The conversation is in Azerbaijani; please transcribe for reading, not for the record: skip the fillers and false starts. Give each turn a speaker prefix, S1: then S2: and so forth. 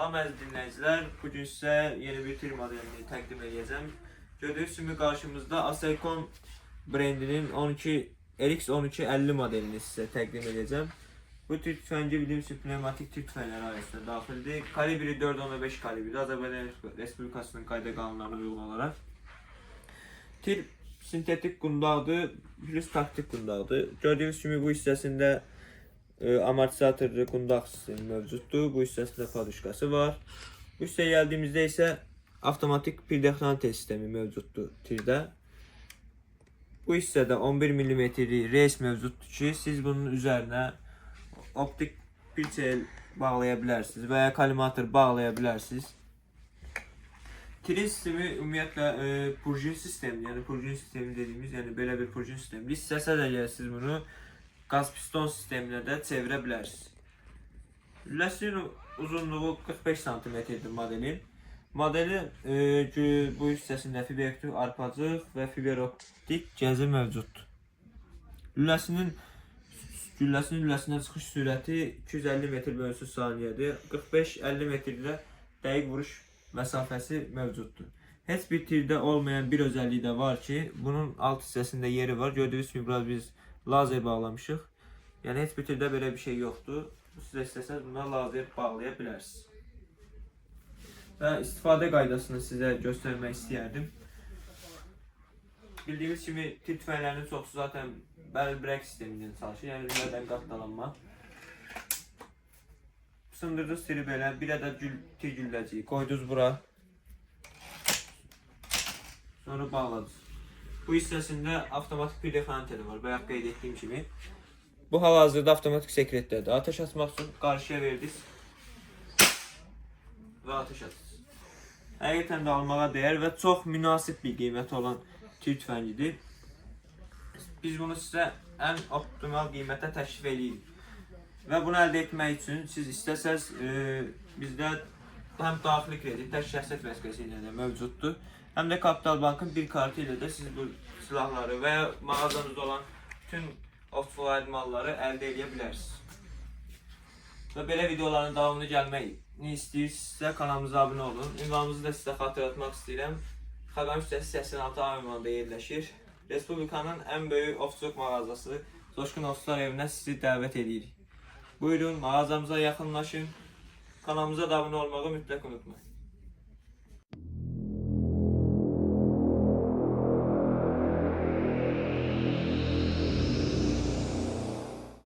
S1: Salam əziz dinləyicilər, bugün sizə yeni bir tir modelini təqdim edəcəm. Gördüyünüz kimi qarşımızda Aselkon brendinin RX1250 modelini sizə təqdim edəcəm. Bu tir tüfəngi bildiğimiz pneumatik tir tüfəngləri arasında daxildir. Kalibri 4.5 kalibridir, Azərbaycan Respublikasının qayda qanunlarına uyğun olaraq. Tir sintetik qundaqdır, plus taktik qundaqdır. Gördüyünüz kimi bu hissəsində amortizatorlu qundaq sistemi mövcuddur. Bu hissəsində paduşkası var. Bu hissəyə gəldiyimizdə isə avtomatik pirdexlantə sistemi mövcuddur tirdə. Bu hissədə 11 mm reys mövcuddur ki, siz bunun üzərinə optik pilçel bağlaya bilərsiniz və ya kollimator bağlaya bilərsiniz. Tirin sistemi ümumiyyətlə purjin sistemi, yəni purjin sistemi dediyimiz, yəni belə bir purjin sistemi. İstəsəz əgər siz bunu qaz piston sisteminə də çevirə bilərsiniz. Lüləsinin uzunluğu 45 cm-dir modelin. Modelin bu hissəsində fiberoptik arpacıq və fiberoptik gəzi mövcuddur. Lüləsinin lüləsindən çıxış sürəti 250 m/saniyədir. 45-50 metrdə dəqiq vuruş məsafəsi mövcuddur. Heç bir tirdə olmayan bir özəlliyi də var ki, bunun alt hissəsində yeri var. Gördüyünüz kimi biraz biz lazer bağlamışıq. Yəni heç bir tirdə belə bir şey yoxdur. Sizə istəsəniz buna lazer bağlaya bilərsiniz. Və istifadə qaydasını sizə göstərmək istəyərdim. Bildiyimiz kimi tir tüfənglərinin çoxsu zaten barrel break sistemindən çalışır. Yəni üzərdən qatdalanma. Sındırdınız tiri belə, bir ədəd tir gülləciyi qoydunuz bura. Sonra bağladınız. Bu hissəsində avtomatik pirdexlantə var, bayaq qeyd etdiyim kimi. Bu hal-hazırda avtomatik sekretdədir. Ateş açmaq üçün qarşıya verdiniz və ateş açdınız. Həqiqətən də almağa dəyər və çox münasib bir qiyməti olan tir tüfəngidir. Biz bunu sizə ən optimal qiymətə təklif edirik. Və bunu əldə etmək üçün siz istəsəz bizdə həm daxili kredit, tək şəxsiyyət vəsiqəsi ilə də mövcuddur. Həm də Kapital Bankın bir kartı ilə də siz bu silahları və ya mağazanızda olan bütün off-road malları əldə edə bilərsiniz. Və belə videoların davamını gəlməyini istəyirsinizsə kanalımıza abunə olun. Ünvanımızı da sizə xatırlatmaq istəyirəm. Xəbər hissəsi 86 A ünvanında yerləşir. Respublikanın ən böyük off-road mağazası Coşqun Offlar evinə sizi dəvət edirik. Buyurun, mağazamıza yaxınlaşın. Kanalımıza da abunə olmağı mütləq unutmayın.